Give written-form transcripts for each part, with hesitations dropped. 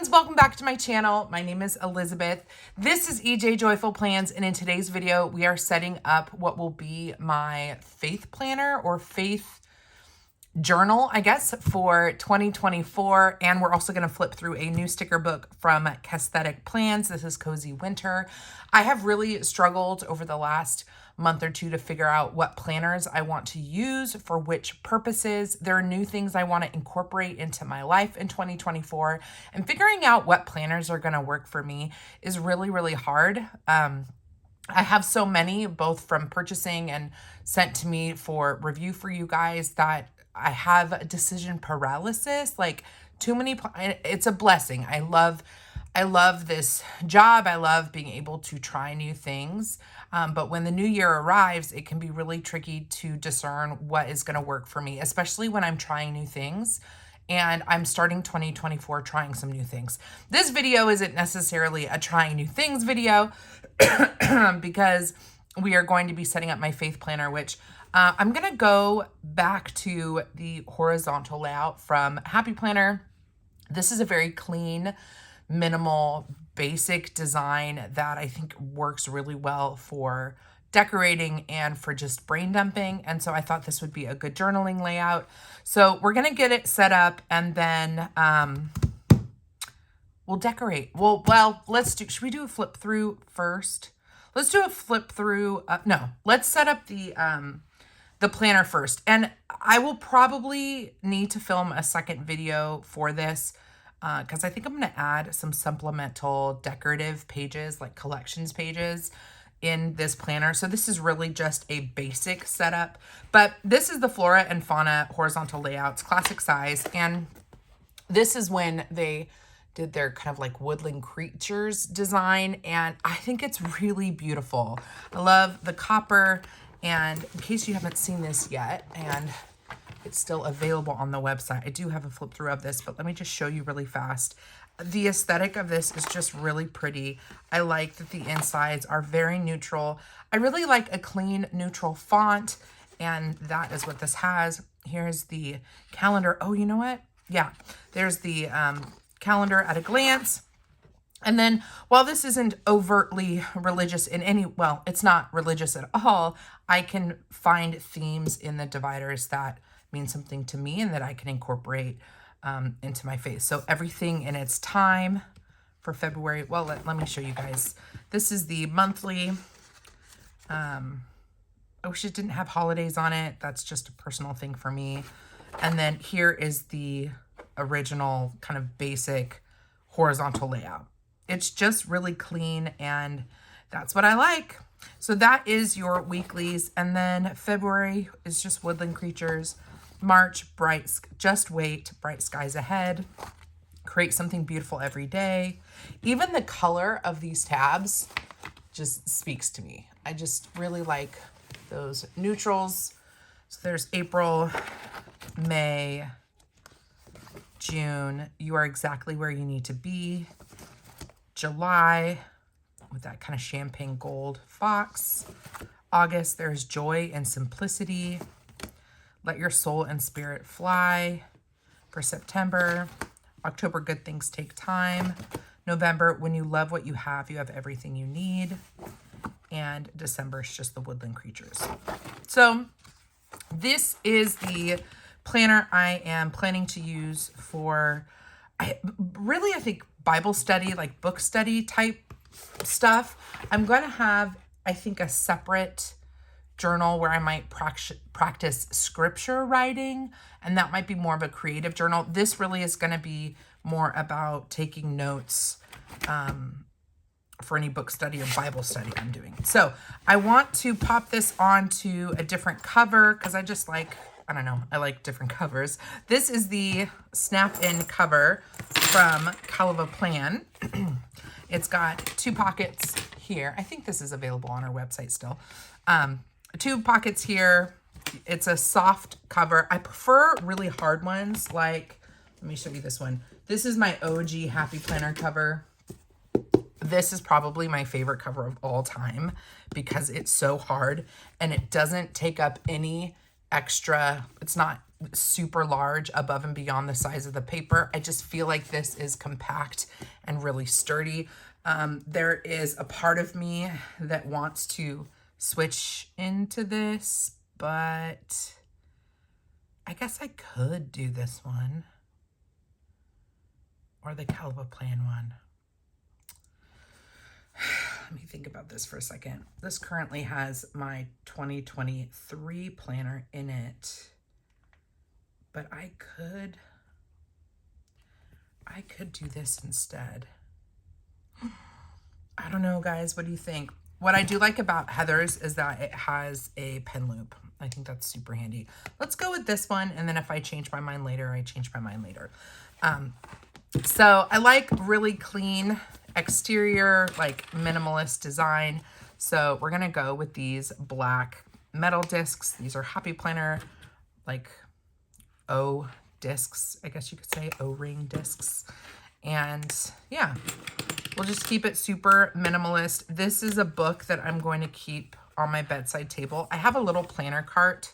friends, welcome back to my channel. My name is Elizabeth. This is EJ Joyful Plans, and in today's video, we are setting up what will be my faith planner or faith journal, I guess, for 2024. And we're also going to flip through a new sticker book from Cassthetic Plans. This is Cozy Winter. I have really struggled over the last month or two to figure out what planners I want to use for which purposes. There are new things I want to incorporate into my life in 2024, and figuring out what planners are going to work for me is really, really hard. I have so many, both from purchasing and sent to me for review for you guys, that I have decision paralysis. Like, too many, it's a blessing. I love this job. I love being able to try new things. But when the new year arrives, it can be really tricky to discern what is going to work for me, especially when I'm trying new things. And I'm starting 2024 trying some new things. This video isn't necessarily a trying new things video because we are going to be setting up my faith planner, which I'm going to go back to the horizontal layout from Happy Planner. This is a very clean, minimal, basic design that I think works really well for decorating and for just brain dumping. And so I thought this would be a good journaling layout. So we're going to get it set up, and then we'll decorate. Well, should we do a flip through first? Let's do a flip through. No, let's set up the planner first. And I will probably need to film a second video for this, because I think I'm going to add some supplemental decorative pages, like collections pages, in this planner. So this is really just a basic setup, but this is the flora and fauna horizontal layouts, classic size. And this is when they did their kind of like woodland creatures design. And I think it's really beautiful. I love the copper. And in case you haven't seen this yet, and it's still available on the website, I do have a flip through of this, but let me just show you really fast. The aesthetic of this is just really pretty. I like that the insides are very neutral. I really like a clean, neutral font, and that is what this has. Here's the calendar. Oh, you know what? Yeah, there's the calendar at a glance. And then, while this isn't overtly religious in any, well, it's not religious at all, I can find themes in the dividers that mean something to me and that I can incorporate into my faith. So everything in its time for February. Well, let me show you guys. This is the monthly. I wish it didn't have holidays on it. That's just a personal thing for me. And then here is the original kind of basic horizontal layout. It's just really clean, and that's what I like. So that is your weeklies. And then February is just woodland creatures. March, just wait, bright skies ahead. Create something beautiful every day. Even the color of these tabs just speaks to me. I just really like those neutrals. So there's April, May, June. You are exactly where you need to be. July, with that kind of champagne gold fox. August, there's joy and simplicity. Let your soul and spirit fly. For September, October, good things take time. November, when you love what you have everything you need. And December is just the woodland creatures. So this is the planner I am planning to use for, I think, Bible study, like book study type stuff. I'm going to have, I think, a separate journal where I might practice scripture writing, and that might be more of a creative journal. This really is going to be more about taking notes for any book study or Bible study I'm doing. So I want to pop this onto a different cover because I just like, I don't know, I like different covers. This is the snap-in cover from Cassthetic Plan. It's got 2 pockets here. I think this is available on our website still. 2 pockets here. It's a soft cover. I prefer really hard ones. Like, let me show you this one. This is my OG Happy Planner cover. This is probably my favorite cover of all time because it's so hard and it doesn't take up any extra, it's not super large above and beyond the size of the paper. I just feel like this is compact and really sturdy. There is a part of me that wants to switch into this, but I guess I could do this one or the Cassthetic Plan one. Let me think about this for a second. This currently has my 2023 planner in it, but I could do this instead. I don't know, guys. What do you think? What I do like about Heather's is that it has a pen loop. I think that's super handy. Let's go with this one, and then if I change my mind later, I change my mind later. So I like really clean exterior, like minimalist design. So we're gonna go with these black metal discs. These are Happy Planner, like O discs, I guess you could say, O-ring discs. And yeah, we'll just keep it super minimalist. This is a book that I'm going to keep on my bedside table. I have a little planner cart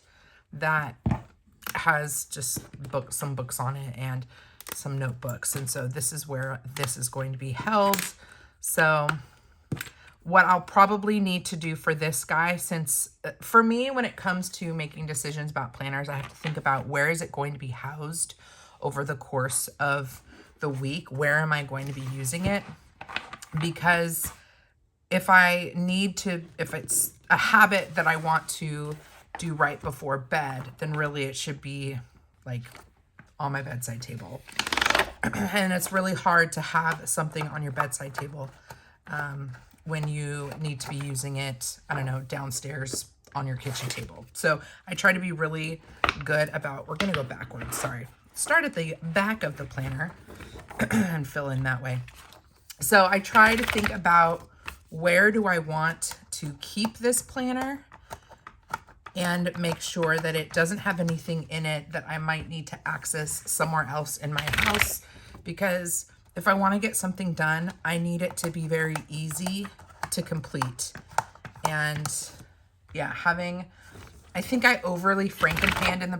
that has just some books on it and some notebooks. And so this is where this is going to be held. So what I'll probably need to do for this guy, since for me, when it comes to making decisions about planners, I have to think about where is it going to be housed over the course of the week? Where am I going to be using it? Because if it's a habit that I want to do right before bed, then really it should be like on my bedside table. And it's really hard to have something on your bedside table when you need to be using it, I don't know, downstairs on your kitchen table. So I try to be really good about, we're going to go backwards, sorry. Start at the back of the planner and fill in that way. So I try to think about where do I want to keep this planner and make sure that it doesn't have anything in it that I might need to access somewhere else in my house. Because if I want to get something done, I need it to be very easy to complete. And yeah, I think I overly Frankenplanned in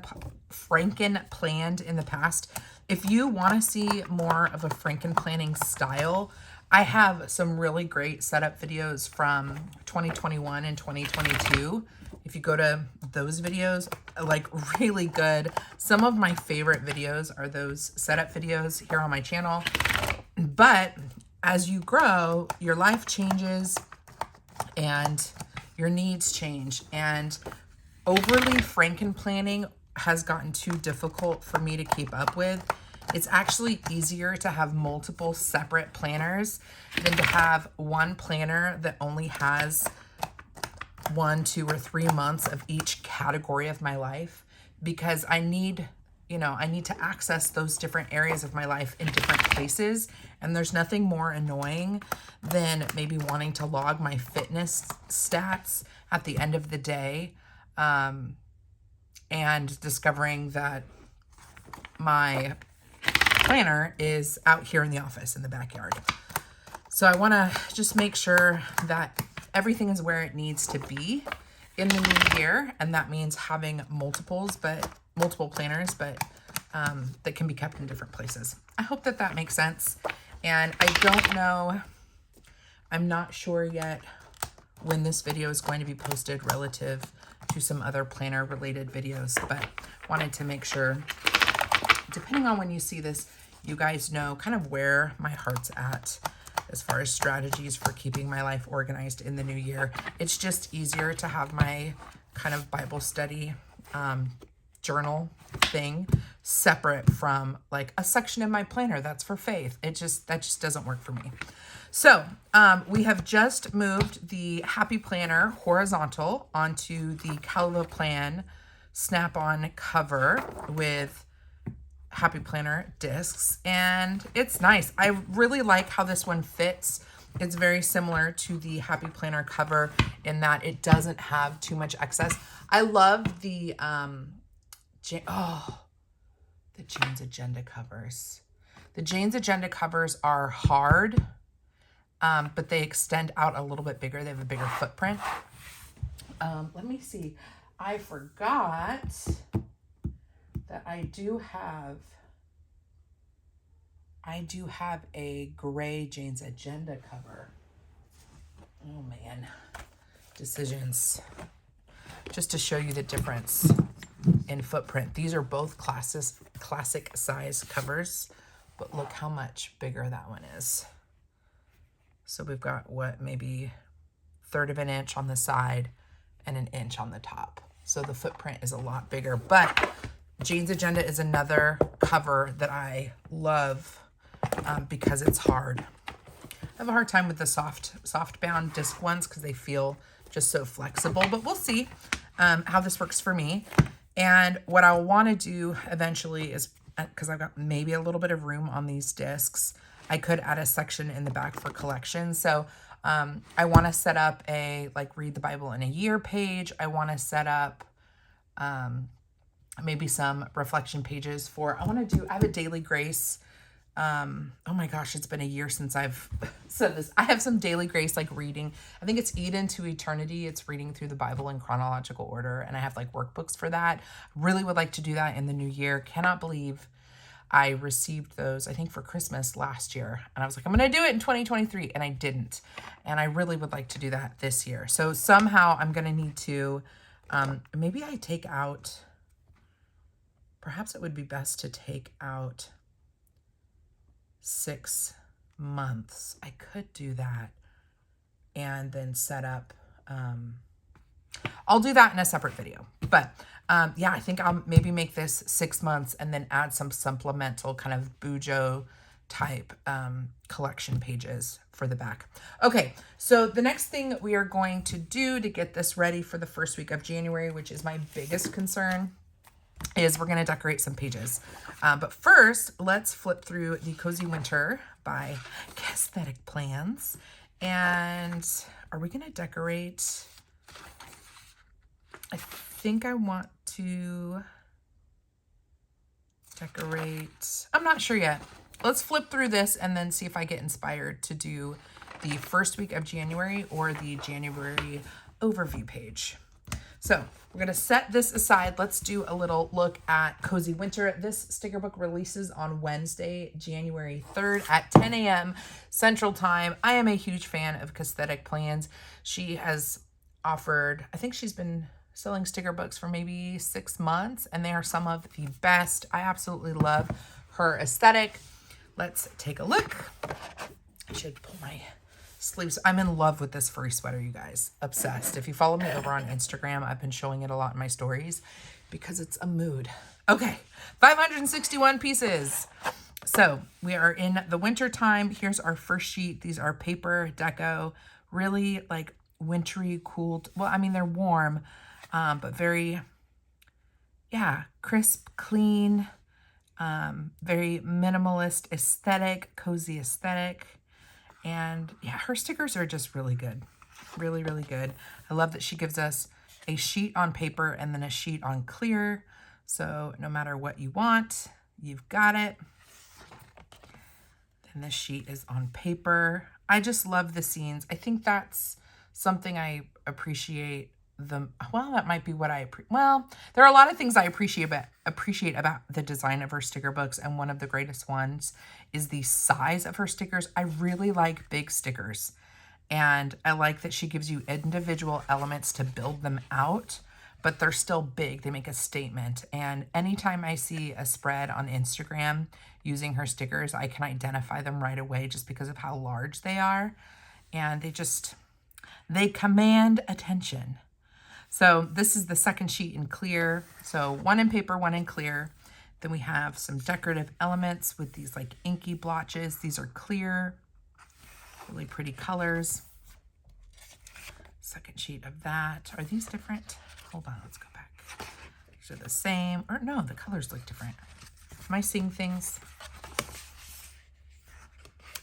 the past. If you want to see more of a Frankenplanning style, I have some really great setup videos from 2021 and 2022. If you go to those videos, like really good. Some of my favorite videos are those setup videos here on my channel. But as you grow, your life changes and your needs change. And overly Frankenplanning has gotten too difficult for me to keep up with. It's actually easier to have multiple separate planners than to have one planner that only has 1, 2, or 3 months of each category of my life, because I need to access those different areas of my life in different places. And there's nothing more annoying than maybe wanting to log my fitness stats at the end of the day and discovering that my planner is out here in the office in the backyard. So I want to just make sure that everything is where it needs to be in the new year. And that means having multiple planners, but that can be kept in different places. I hope that makes sense. And I don't know, I'm not sure yet when this video is going to be posted relative to some other planner related videos, but wanted to make sure, depending on when you see this, you guys know kind of where my heart's at as far as strategies for keeping my life organized in the new year. It's just easier to have my kind of Bible study journal thing separate from like a section in my planner that's for faith. That just doesn't work for me. So we have just moved the Happy Planner horizontal onto the Cassthetic Plan snap-on cover with Happy Planner discs, and it's nice. I really like how this one fits. It's very similar to the Happy Planner cover in that it doesn't have too much excess. I love the Jane's Agenda covers. The Jane's Agenda covers are hard, but they extend out a little bit bigger. They have a bigger footprint. Let me see. I forgot that I do have a gray Jane's Agenda cover. Oh man, decisions. Just to show you the difference in footprint. These are both classic size covers, but look how much bigger that one is. So we've got what, maybe 1/3 of an inch on the side and 1 inch on the top. So the footprint is a lot bigger, but Jane's Agenda is another cover that I love because it's hard. I have a hard time with the soft bound disc ones because they feel just so flexible, but we'll see how this works for me. And what I'll want to do eventually is, because I've got maybe a little bit of room on these discs, I could add a section in the back for collections. So I want to set up a read the Bible in a year page. I want to set up maybe some reflection pages for, I have a daily grace. Oh my gosh, it's been a year since I've said this. I have some daily grace, reading. I think it's Eden to Eternity. It's reading through the Bible in chronological order. And I have workbooks for that. Really would like to do that in the new year. Cannot believe I received those, I think for Christmas last year. And I was like, I'm going to do it in 2023. And I didn't. And I really would like to do that this year. So somehow I'm going to need to, maybe I take out, perhaps it would be best to take out 6 months. I could do that and then set up, I'll do that in a separate video, but yeah, I think I'll maybe make this 6 months and then add some supplemental kind of Bujo type collection pages for the back. Okay, so the next thing we are going to do to get this ready for the first week of January, which is my biggest concern, is we're going to decorate some pages. But first, let's flip through the Cozy Winter by Cassthetic Plans. And are we going to decorate? I think I want to decorate. I'm not sure yet. Let's flip through this and then see if I get inspired to do the first week of January or the January overview page. So we're going to set this aside. Let's do a little look at Cozy Winter. This sticker book releases on Wednesday, January 3rd at 10 a.m. Central Time. I am a huge fan of Cassthetic Plans. She has offered, I think she's been selling sticker books for maybe 6 months, and they are some of the best. I absolutely love her aesthetic. Let's take a look. I should pull my sleeves. I'm in love with this furry sweater, you guys. Obsessed. If you follow me over on Instagram, I've been showing it a lot in my stories because it's a mood. Okay, 561 pieces. So we are in the winter time. Here's our first sheet. These are paper deco, really wintry, cool. Well, I mean, they're warm, but very, yeah, crisp, clean, very minimalist aesthetic, cozy aesthetic. And yeah, her stickers are just really good. Really, really good. I love that she gives us a sheet on paper and then a sheet on clear. So no matter what you want, you've got it. And this sheet is on paper. I just love the scenes. I think that's something I appreciate. That might be what there are a lot of things I appreciate about the design of her sticker books, and one of the greatest ones is the size of her stickers. I really like big stickers, and I like that she gives you individual elements to build them out, but they're still big. They make a statement, and anytime I see a spread on Instagram using her stickers, I can identify them right away just because of how large they are, and they command attention. So this is the second sheet in clear. So one in paper, one in clear. Then we have some decorative elements with these inky blotches. These are clear, really pretty colors. Second sheet of that. Are these different? Hold on, let's go back. These are the same, or no, the colors look different. Am I seeing things?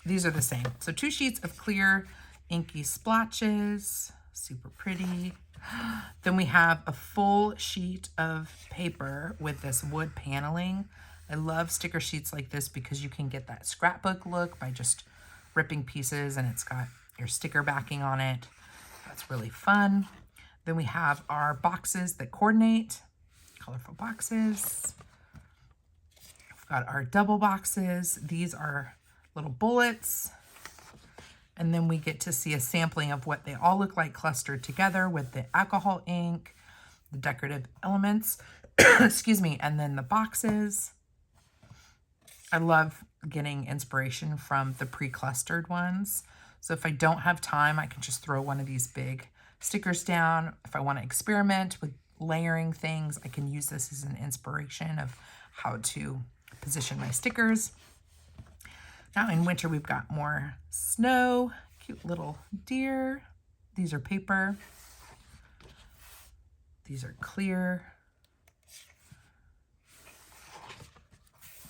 These are the same. So 2 sheets of clear inky splotches, super pretty. Then we have a full sheet of paper with this wood paneling. I love sticker sheets like this because you can get that scrapbook look by just ripping pieces, and it's got your sticker backing on it. That's really fun. Then we have our boxes that coordinate, colorful boxes. Got our double boxes. These are little bullets. And then we get to see a sampling of what they all look like clustered together with the alcohol ink, the decorative elements, excuse me, and then the boxes. I love getting inspiration from the pre-clustered ones. So if I don't have time, I can just throw one of these big stickers down. If I want to experiment with layering things, I can use this as an inspiration of how to position my stickers. Now in winter, we've got more snow, cute little deer. These are paper. These are clear.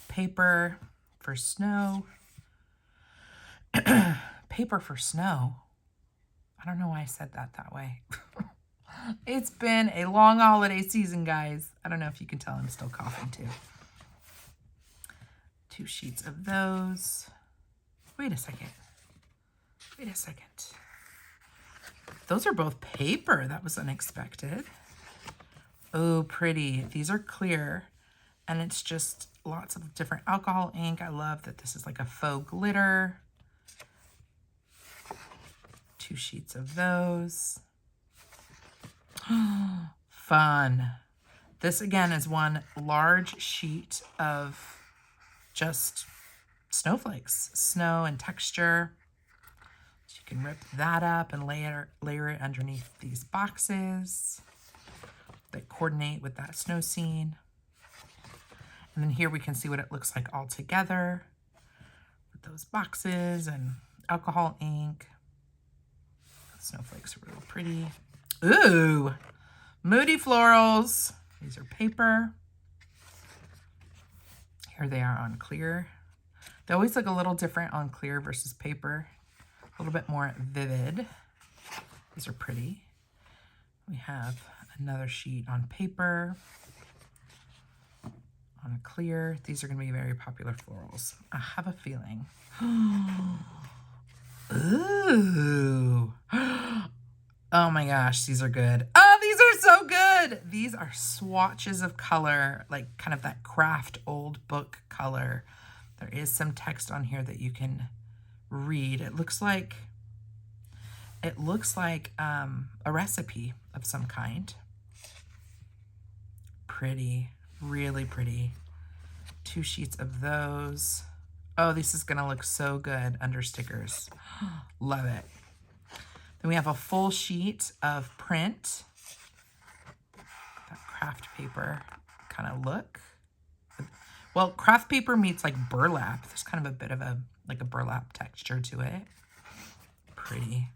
Paper for snow. Paper for snow. I don't know why I said that way. It's been a long holiday season, guys. I don't know if you can tell I'm still coughing too. 2 sheets of those. Wait a second. Wait a second. Those are both paper. That was unexpected. Oh, pretty. These are clear. And it's just lots of different alcohol ink. I love that this is like a faux glitter. 2 sheets of those. Fun. This again is one large sheet of just snowflakes, snow and texture. So you can rip that up and layer it underneath these boxes that coordinate with that snow scene. And then here we can see what it looks like all together with those boxes and alcohol ink. Snowflakes are really pretty. Ooh, moody florals. These are paper. Here they are on clear. They always look a little different on clear versus paper. A little bit more vivid. These are pretty. We have another sheet on paper. On clear. These are going to be very popular florals. I have a feeling. Ooh. Oh my gosh, these are good. Oh, these are so good. These are swatches of color, like kind of that craft old book color. There is some text on here that you can read. It looks like a recipe of some kind. Pretty, really pretty. 2 sheets of those. Oh, this is gonna look so good under stickers. Love it. Then we have a full sheet of print. That craft paper kind of look. Well, craft paper meets like burlap. There's kind of a bit of a burlap texture to it. Pretty.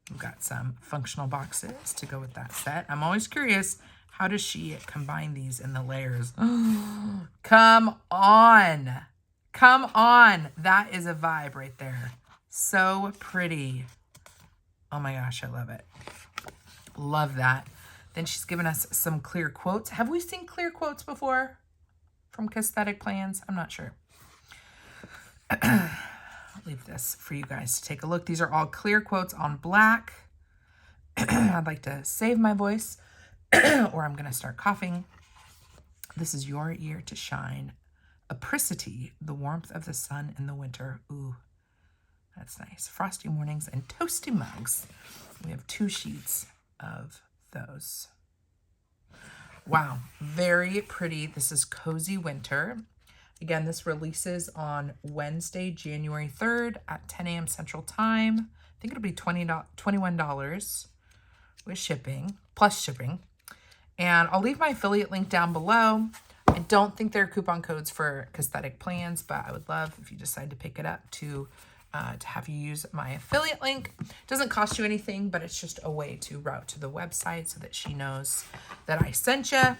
We've got some functional boxes to go with that set. I'm always curious, how does she combine these in the layers? Come on. Come on. That is a vibe right there. So pretty. Oh my gosh, I love it. Love that. Then she's given us some clear quotes. Have we seen clear quotes before from Cassthetic Plans? I'm not sure. I'll leave this for you guys to take a look. These are all clear quotes on black. I'd like to save my voice or I'm going to start coughing. This is your year to shine. Apricity, the warmth of the sun in the winter. Ooh. That's nice. Frosty mornings and toasty mugs. We have 2 sheets of those. Wow, very pretty. This is Cozy Winter. Again, this releases on Wednesday, January 3rd at 10 a.m. Central Time. I think it'll be $21 with shipping, plus shipping. And I'll leave my affiliate link down below. I don't think there are coupon codes for Cassthetic Plans, but I would love if you decide to pick it up to have you use my affiliate link. It doesn't cost you anything, but it's just a way to route to the website so that she knows that I sent you, and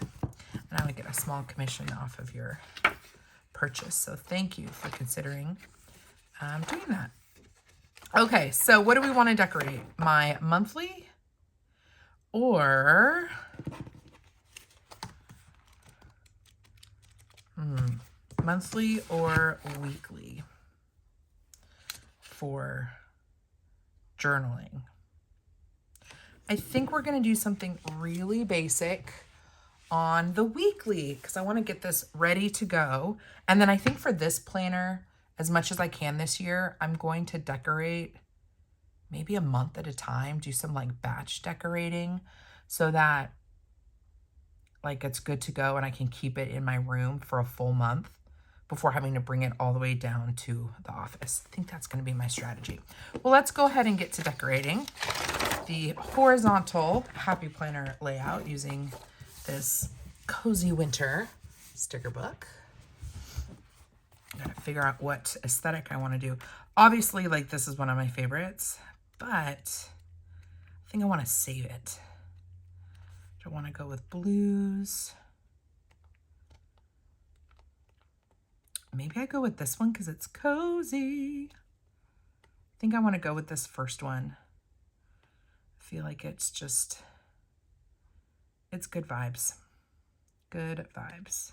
I would get a small commission off of your purchase. So thank you for considering doing that. Okay, so what do we want to decorate? My monthly or monthly or weekly for journaling? I think we're going to do something really basic on the weekly because I want to get this ready to go. And then I think for this planner, as much as I can this year, I'm going to decorate maybe a month at a time, do some like batch decorating so that like it's good to go and I can keep it in my room for a full month before having to bring it all the way down to the office. I think that's going to be my strategy. Well, let's go ahead and get to decorating the horizontal happy planner layout using this Cozy Winter sticker book. I gotta figure out what aesthetic I want to do. Obviously, like this is one of my favorites, but I think I want to save it. I want to go with blues. Maybe I go with this one because it's cozy. I think I want to go with this first one. I feel like it's just, it's good vibes. Good vibes.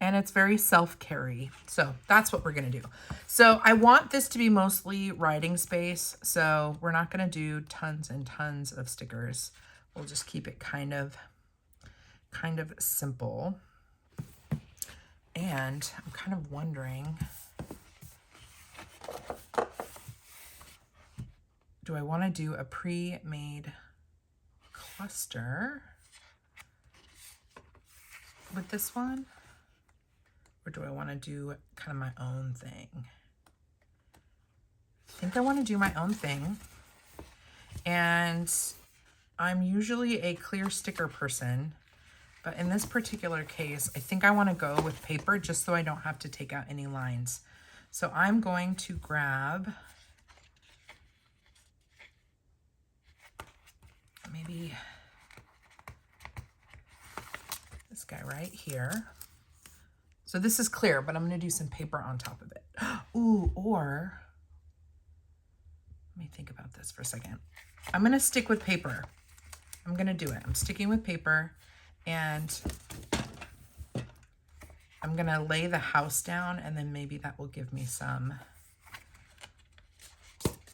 And it's very self-carry. So that's what we're going to do. So I want this to be mostly writing space. So we're not going to do tons and tons of stickers. We'll just keep it kind of simple. And I'm kind of wondering, do I want to do a pre-made cluster with this one? Or do I want to do kind of my own thing? I think I want to do my own thing. And I'm usually a clear sticker person, but in this particular case, I think I want to go with paper just so I don't have to take out any lines. So I'm going to grab maybe this guy right here. So this is clear, but I'm going to do some paper on top of it. Ooh, or let me think about this for a second. I'm going to stick with paper. I'm going to do it. I'm sticking with paper, and I'm going to lay the house down, and then maybe that will give me some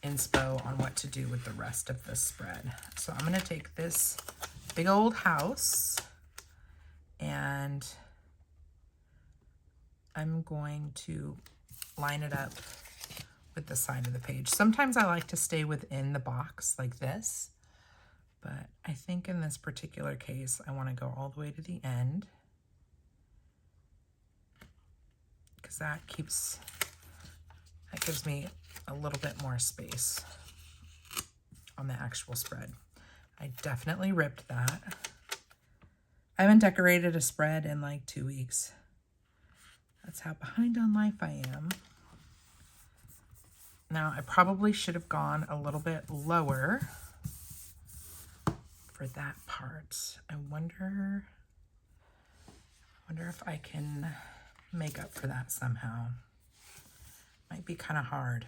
inspo on what to do with the rest of the spread. So I'm going to take this big old house, and I'm going to line it up with the side of the page. Sometimes I like to stay within the box like this, but I think in this particular case, I want to go all the way to the end because that gives me a little bit more space on the actual spread. I definitely ripped that. I haven't decorated a spread in like 2 weeks. That's how behind on life I am. Now, I probably should have gone a little bit lower for that part. I wonder if I can make up for that somehow. Might be kind of hard.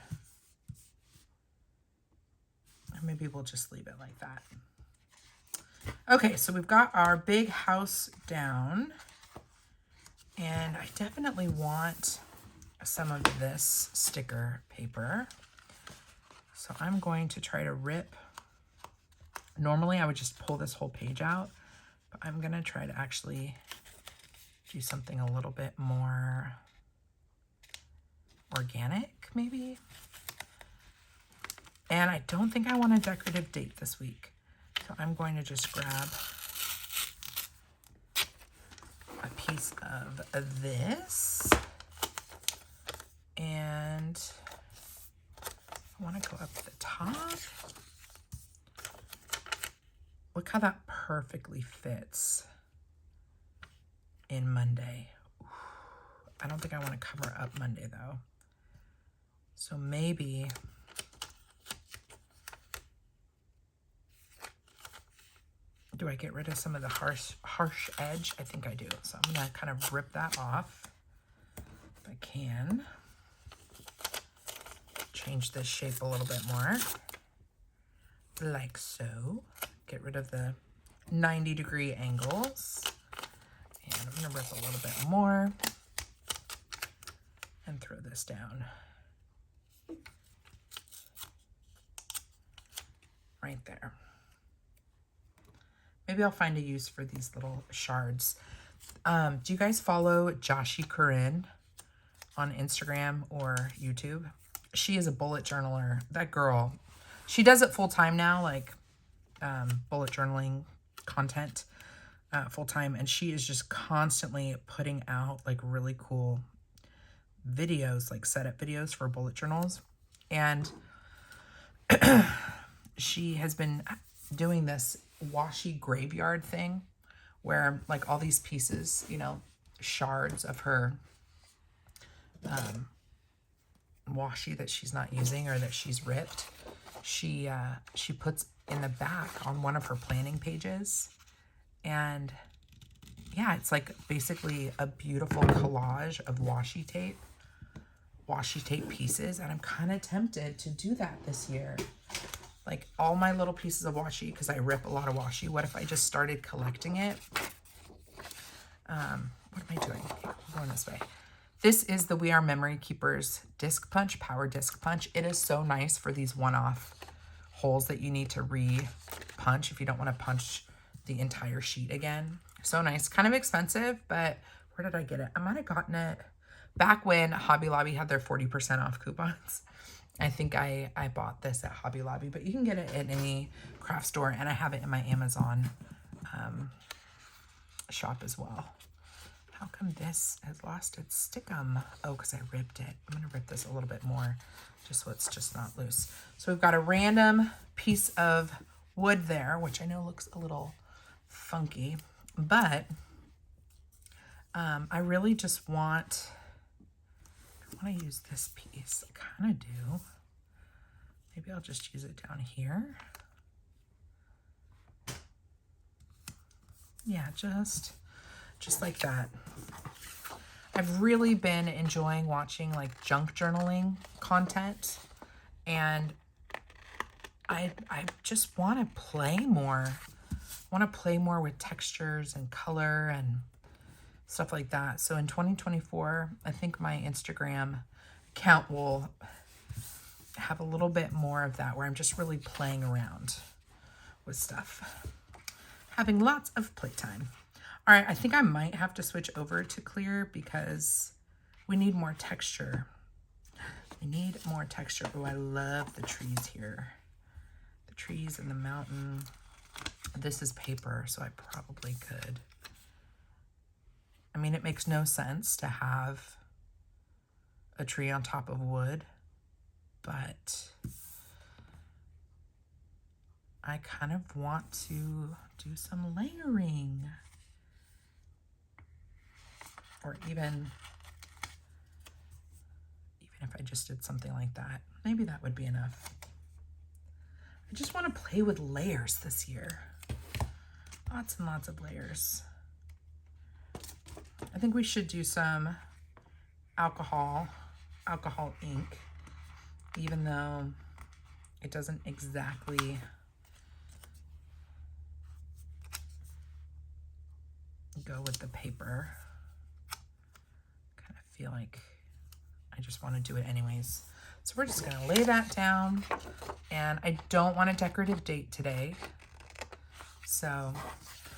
Or maybe we'll just leave it like that. Okay, so we've got our big house down. And I definitely want some of this sticker paper. So I'm going to try to rip. Normally I would just pull this whole page out, but I'm going to try to actually do something a little bit more organic, maybe. And I don't think I want a decorative date this week. So I'm going to just grab a piece of this, and I want to go up the top. Look how that perfectly fits in Monday. Ooh, I don't think I want to cover up Monday though. So maybe do I get rid of some of the harsh edge? I think I do. So I'm going to kind of rip that off if I can. Change this shape a little bit more, like so. Get rid of the 90-degree angles. And I'm going to rip a little bit more and throw this down. Right there. Maybe I'll find a use for these little shards. Do you guys follow Joshi Corinne on Instagram or YouTube? She is a bullet journaler. That girl, she does it full time now, like bullet journaling content full time. And she is just constantly putting out like really cool videos, like setup videos for bullet journals. And she has been doing this washi graveyard thing where like all these pieces, you know, shards of her washi that she's not using or that she's ripped, she puts in the back on one of her planning pages. And yeah, it's like basically a beautiful collage of washi tape pieces. And I'm kind of tempted to do that this year. Like all my little pieces of washi, because I rip a lot of washi. What if I just started collecting it? What am I doing? Okay, I'm going this way. This is the We Are Memory Keepers disc punch, power disc punch. It is so nice for these one-off holes that you need to re-punch if you don't want to punch the entire sheet again. So nice. Kind of expensive, but where did I get it? I might have gotten it back when Hobby Lobby had their 40% off coupons. I think I bought this at Hobby Lobby, but you can get it at any craft store, and I have it in my Amazon shop as well. How come this has lost its stickum? Oh, because I ripped it. I'm going to rip this a little bit more just so it's just not loose. So we've got a random piece of wood there, which I know looks a little funky, but I really just want to use this piece. I kind of do. Maybe I'll just use it down here. Yeah, just like that. I've really been enjoying watching like junk journaling content, and I just want to play more. I want to play more with textures and color and stuff like that. So in 2024, I think my Instagram account will have a little bit more of that, where I'm just really playing around with stuff, having lots of playtime. All right, I think I might have to switch over to clear because we need more texture. We need more texture. Oh, I love the trees here. The trees and the mountain. This is paper, so I probably could. I mean, it makes no sense to have a tree on top of wood, but I kind of want to do some layering. Or even if I just did something like that, maybe that would be enough. I just want to play with layers this year. Lots and lots of layers. I think we should do some alcohol ink, even though it doesn't exactly go with the paper. Kind of feel like I just want to do it anyways. So we're just going to lay that down, and I don't want a decorative date today. So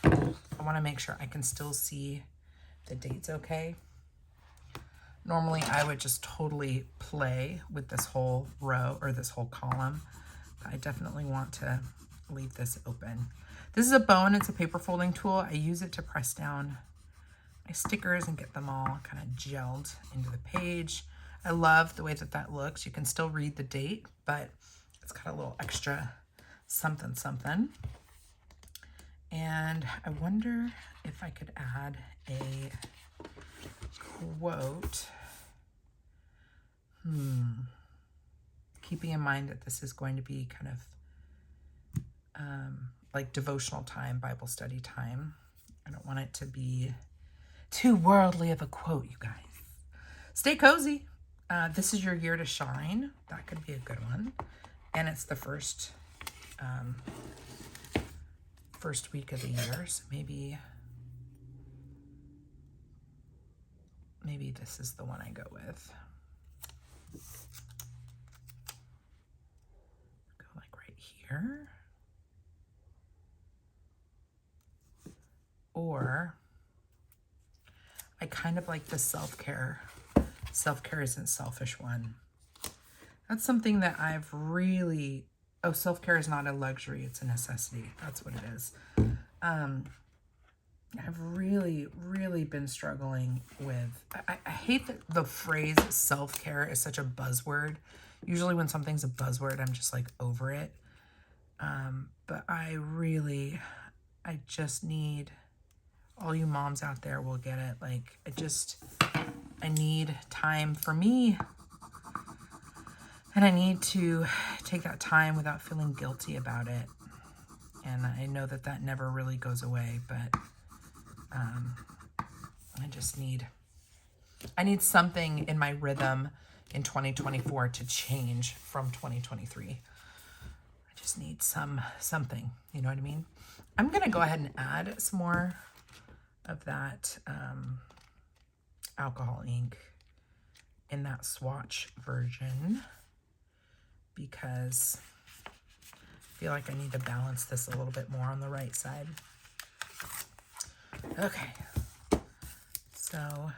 I want to make sure I can still see the dates okay. Normally I would just totally play with this whole row or this whole column, but I definitely want to leave this open. This is a bone. It's a paper folding tool. I use it to press down my stickers and get them all kind of gelled into the page. I love the way that that looks. You can still read the date, but it's got a little extra something something. And I wonder if I could add a quote. Keeping in mind that this is going to be kind of like devotional time, Bible study time. I don't want it to be too worldly of a quote, you guys. Stay cozy. This is your year to shine. That could be a good one. And it's the first week of the year, so maybe this is the one I go with. Go like right here. kind of like the self-care. Self-care isn't selfish one. That's something that I've really, oh, self-care is not a luxury, it's a necessity. That's what it is. I've really, really been struggling with, I hate that the phrase self-care is such a buzzword. Usually when something's a buzzword, I'm just like over it. But I just need, all you moms out there will get it. Like, I need time for me. And I need to take that time without feeling guilty about it. And I know that that never really goes away, but I need something in my rhythm in 2024 to change from 2023. I just need something, you know what I mean? I'm gonna go ahead and add some more of that alcohol ink in that swatch version because I feel like I need to balance this a little bit more on the right side. Okay, so I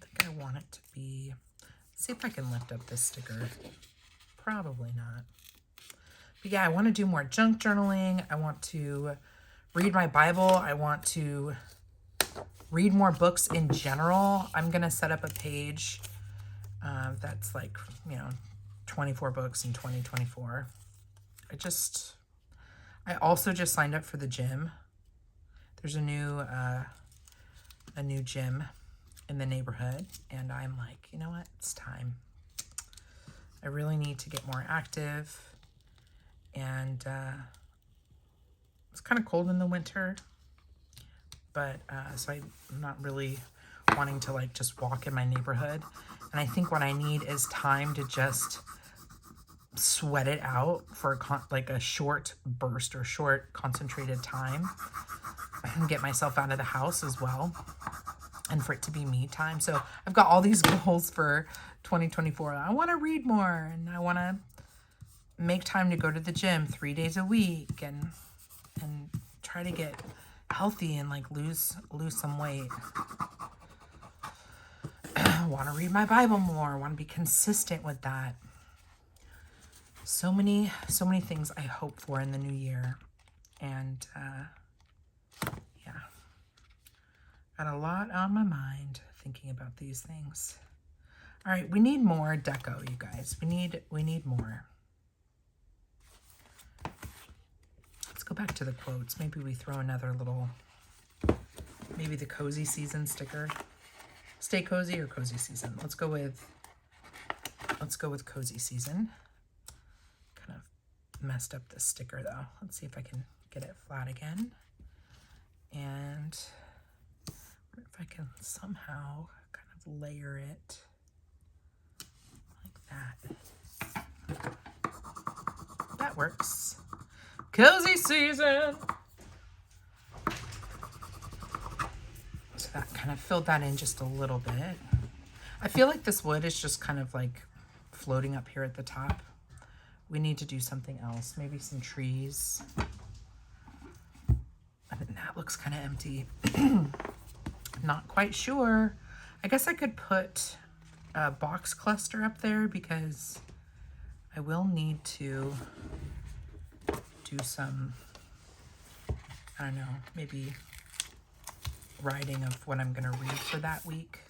think I want it to be, let's see if I can lift up this sticker. Probably not. But yeah, I want to do more junk journaling. I want to read my Bible. I want to read more books in general. I'm going to set up a page that's like, 24 books in 2024. I also just signed up for the gym. There's a new gym in the neighborhood, and I'm like, you know what? It's time. I really need to get more active, and it's kind of cold in the winter, but so I'm not really wanting to like just walk in my neighborhood. And I think what I need is time to just sweat it out for like a short burst or short concentrated time and get myself out of the house as well, and for it to be me time. So I've got all these goals for 2024. I want to read more, and I want to make time to go to the gym 3 days a week and try to get healthy and like lose some weight. I want to read my Bible more. I want to be consistent with that. So many things I hope for in the new year. And yeah, got a lot on my mind thinking about these things. All right, we need more deco, you guys. We need more. Let's go back to the quotes. Maybe we throw another little, maybe the cozy season sticker. Stay cozy or cozy season. Let's go with cozy season. Kind of messed up this sticker though. Let's see if I can get it flat again. And if I can somehow kind of layer it like that. That works. Cozy season. So that kind of filled that in just a little bit. I feel like this wood is just kind of like floating up here at the top. We need to do something else. Maybe some trees. I mean, that looks kind of empty. Not quite sure. I guess I could put a box cluster up there because I will need to do some, I don't know, maybe writing of what I'm going to read for that week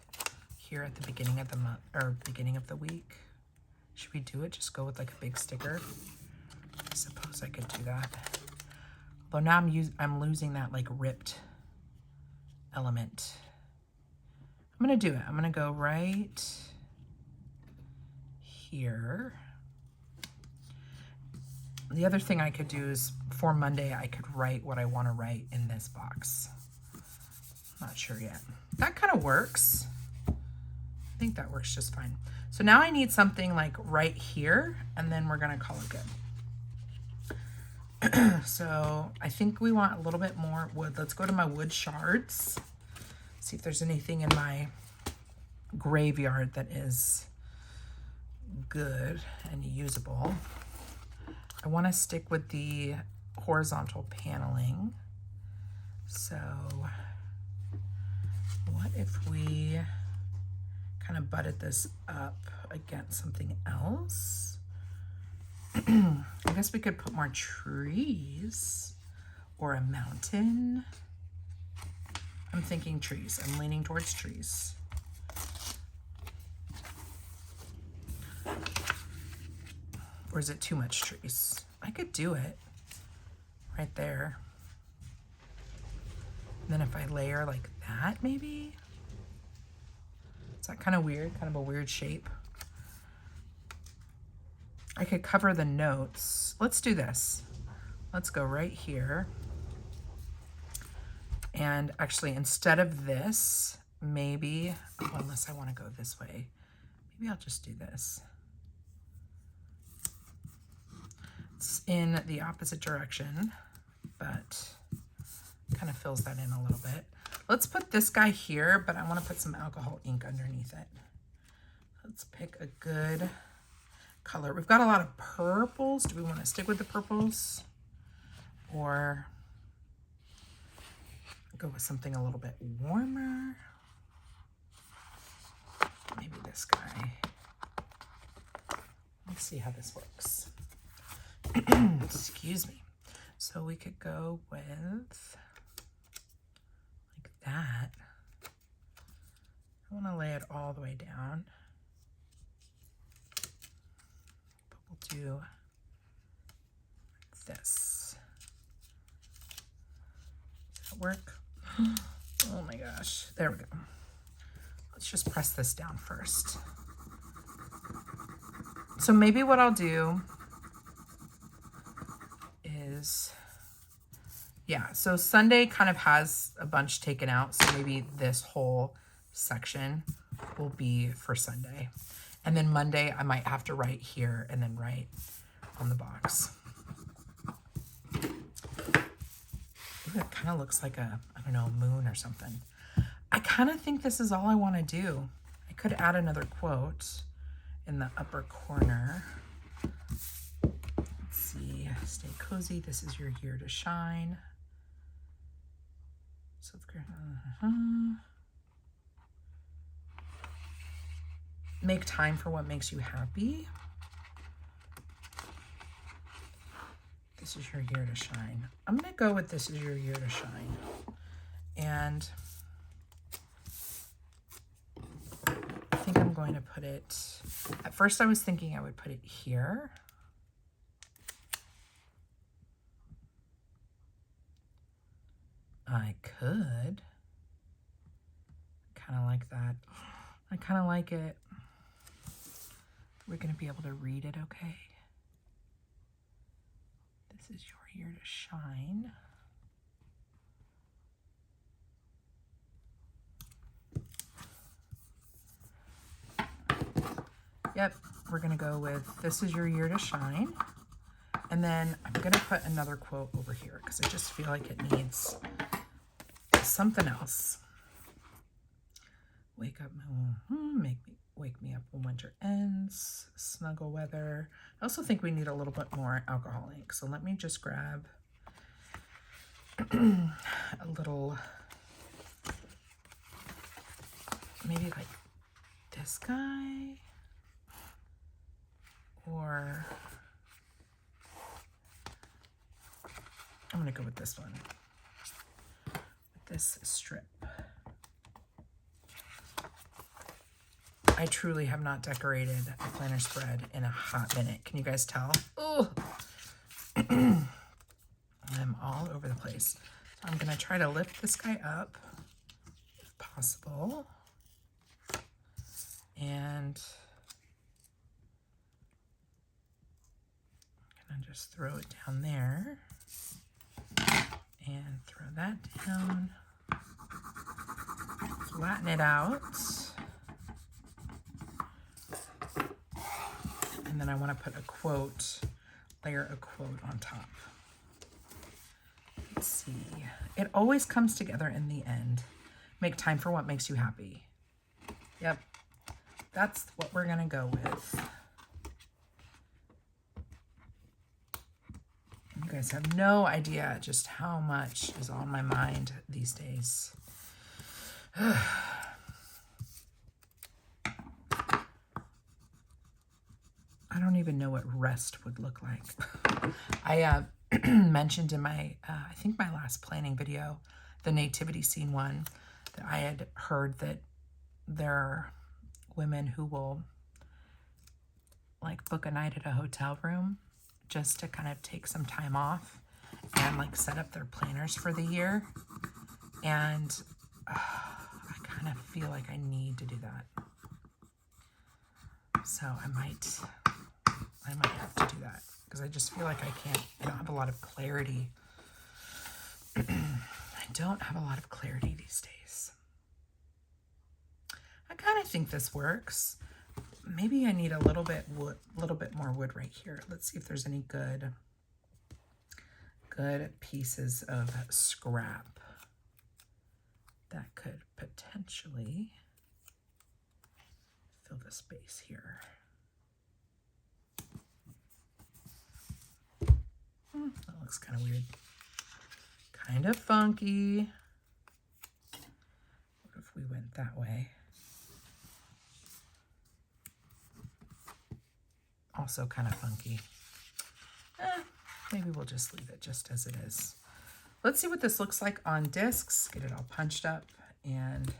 here at the beginning of the month or beginning of the week. Should we do it? Just go with like a big sticker. I suppose I could do that. Although now I'm losing that like ripped element. I'm going to do it. I'm going to go right here. The other thing I could do is for Monday, I could write what I want to write in this box. Not sure yet. That kind of works. I think that works just fine. So now I need something like right here, and then we're going to call it good. So I think we want a little bit more wood. Let's go to my wood shards. See if there's anything in my graveyard that is good and usable. I want to stick with the horizontal paneling. So what if we kind of butted this up against something else? I guess we could put more trees or a mountain. I'm thinking trees. I'm leaning towards trees. Or is it too much trees? I could do it right there. And then if I layer like that, maybe? Is that kind of weird? Kind of a weird shape. I could cover the notes. Let's do this. Let's go right here. And actually, instead of this, maybe, oh, unless I want to go this way, maybe I'll just do this. It's in the opposite direction, but kind of fills that in a little bit. Let's put this guy here, but I want to put some alcohol ink underneath it. Let's pick a good color. We've got a lot of purples. Do we want to stick with the purples or go with something a little bit warmer? Maybe this guy. Let's see how this works. Excuse me. So we could go with like that. I want to lay it all the way down. But we'll do this. Does that work? Oh my gosh. There we go. Let's just press this down first. So maybe what I'll do is, yeah, so Sunday kind of has a bunch taken out. So maybe this whole section will be for Sunday. And then Monday, I might have to write here and then write on the box. Ooh, it kind of looks like a, I don't know, moon or something. I kind of think this is all I want to do. I could add another quote in the upper corner. Let's see, stay cozy. This is your year to shine. Make time for what makes you happy. This is your year to shine. I'm going to go with this is your year to shine. And I think I'm going to put it, at first I was thinking I would put it here. I could. Kind of like that. I kind of like it. We're going to be able to read it okay. This is your year to shine. Yep, we're going to go with this is your year to shine. And then I'm going to put another quote over here because I just feel like it needs something else. Wake up, wake me up when winter ends. Snuggle weather. I also think we need a little bit more alcohol ink. So let me just grab a little, maybe like this guy, or I'm going to go with this one, with this strip. I truly have not decorated a planner spread in a hot minute. Can you guys tell? Oh, I'm all over the place. So I'm going to try to lift this guy up if possible. And I'm going to just throw it down there. And throw that down. Flatten it out. And then I want to put a quote, layer a quote on top. Let's see. It always comes together in the end. Make time for what makes you happy. Yep. That's what we're going to go with. You guys have no idea just how much is on my mind these days. I don't even know what rest would look like. I mentioned in my, I think my last planning video, the nativity scene one, that I had heard that there are women who will like book a night at a hotel room just to kind of take some time off and like set up their planners for the year. And I kind of feel like I need to do that. So I might have to do that because I just feel like I don't have a lot of clarity. I don't have a lot of clarity these days. I kind of think this works. Maybe I need a little bit more wood right here. Let's see if there's any good pieces of scrap that could potentially fill the space here. That looks kind of weird. Kind of funky. What if we went that way? Also kind of funky. Maybe we'll just leave it just as it is. Let's see what this looks like on discs. Get it all punched up and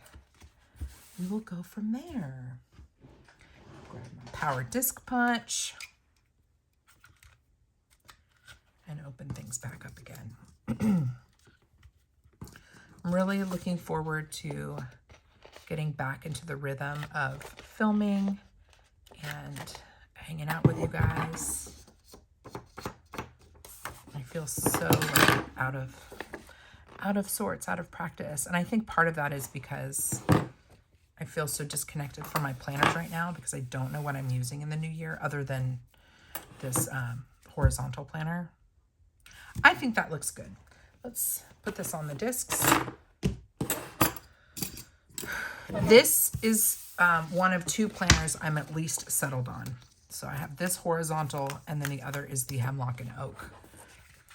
we will go from there. Grab my power disc punch and open things back up again. I'm really looking forward to getting back into the rhythm of filming and hanging out with you guys. I feel so like out of sorts, out of practice. And I think part of that is because I feel so disconnected from my planners right now because I don't know what I'm using in the new year other than this horizontal planner. I think that looks good. Let's put this on the discs. This is one of two planners I'm at least settled on. So I have this horizontal and then the other is the hemlock and oak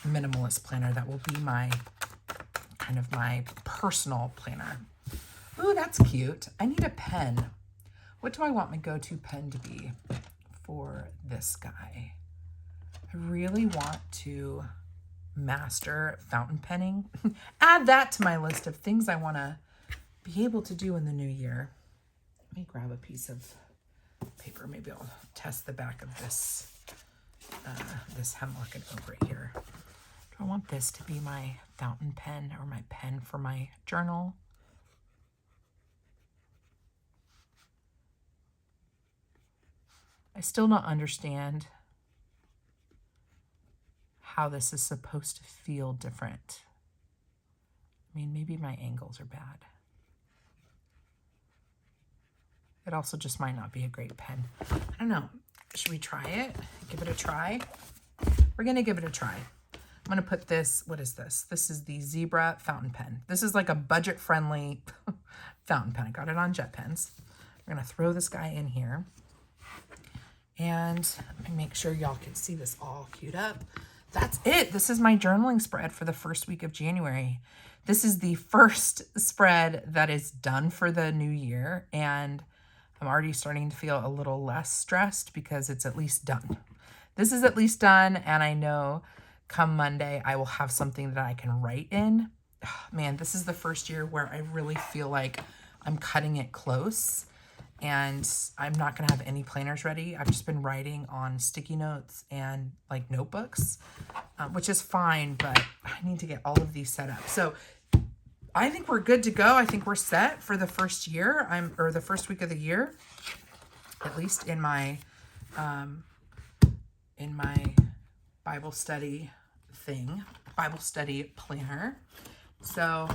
minimalist planner. That will be my kind of my personal planner. Ooh, that's cute. I need a pen. What do I want my go-to pen to be for this guy? I really want to master fountain penning. Add that to my list of things I want to be able to do in the new year. Let me grab a piece of paper. Maybe I'll test the back of this this hemlock and oak right here. Do I want this to be my fountain pen or my pen for my journal? I still don't understand how this is supposed to feel different. I mean, maybe my angles are bad. It also just might not be a great pen. I don't know. Should we try it? Give it a try? We're going to give it a try. I'm going to put this, what is this? This is the Zebra fountain pen. This is like a budget-friendly fountain pen. I got it on Jet Pens. We're going to throw this guy in here. And let me make sure y'all can see this all queued up. That's it. This is my journaling spread for the first week of January. This is the first spread that is done for the new year. And I'm already starting to feel a little less stressed because it's at least done. This is at least done. And I know come Monday, I will have something that I can write in. Oh, man, this is the first year where I really feel like I'm cutting it close. And I'm not going to have any planners ready. I've just been writing on sticky notes and like notebooks, which is fine, but I need to get all of these set up. So I think we're good to go. I think we're set for the first year, or the first week of the year, at least in my Bible study thing, Bible study planner. So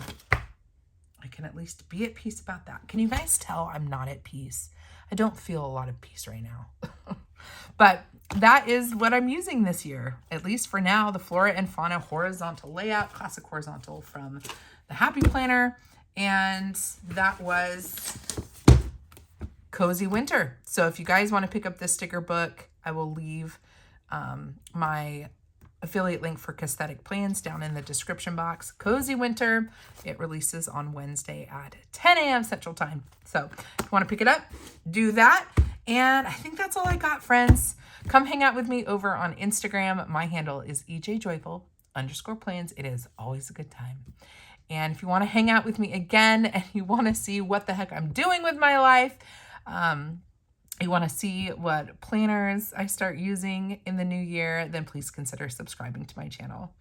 I can at least be at peace about that. Can you guys tell I'm not at peace? I don't feel a lot of peace right now. But that is what I'm using this year, at least for now, the Flora and Fauna horizontal layout, classic horizontal from the Happy Planner. And that was Cozy Winter. So if you guys want to pick up this sticker book, I will leave my affiliate link for Cassthetic Plans down in the description box. Cozy Winter. It releases on Wednesday at 10 a.m. Central Time. So if you want to pick it up, do that. And I think that's all I got, friends. Come hang out with me over on Instagram. My handle is ejjoyful_plans. It is always a good time. And if you want to hang out with me again and you want to see what the heck I'm doing with my life, you want to see what planners I start using in the new year, then please consider subscribing to my channel.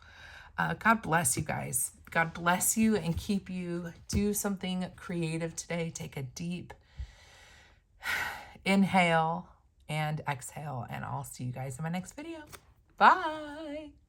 God bless you guys. God bless you and keep you. Do something creative today. Take a deep inhale and exhale, and I'll see you guys in my next video. Bye.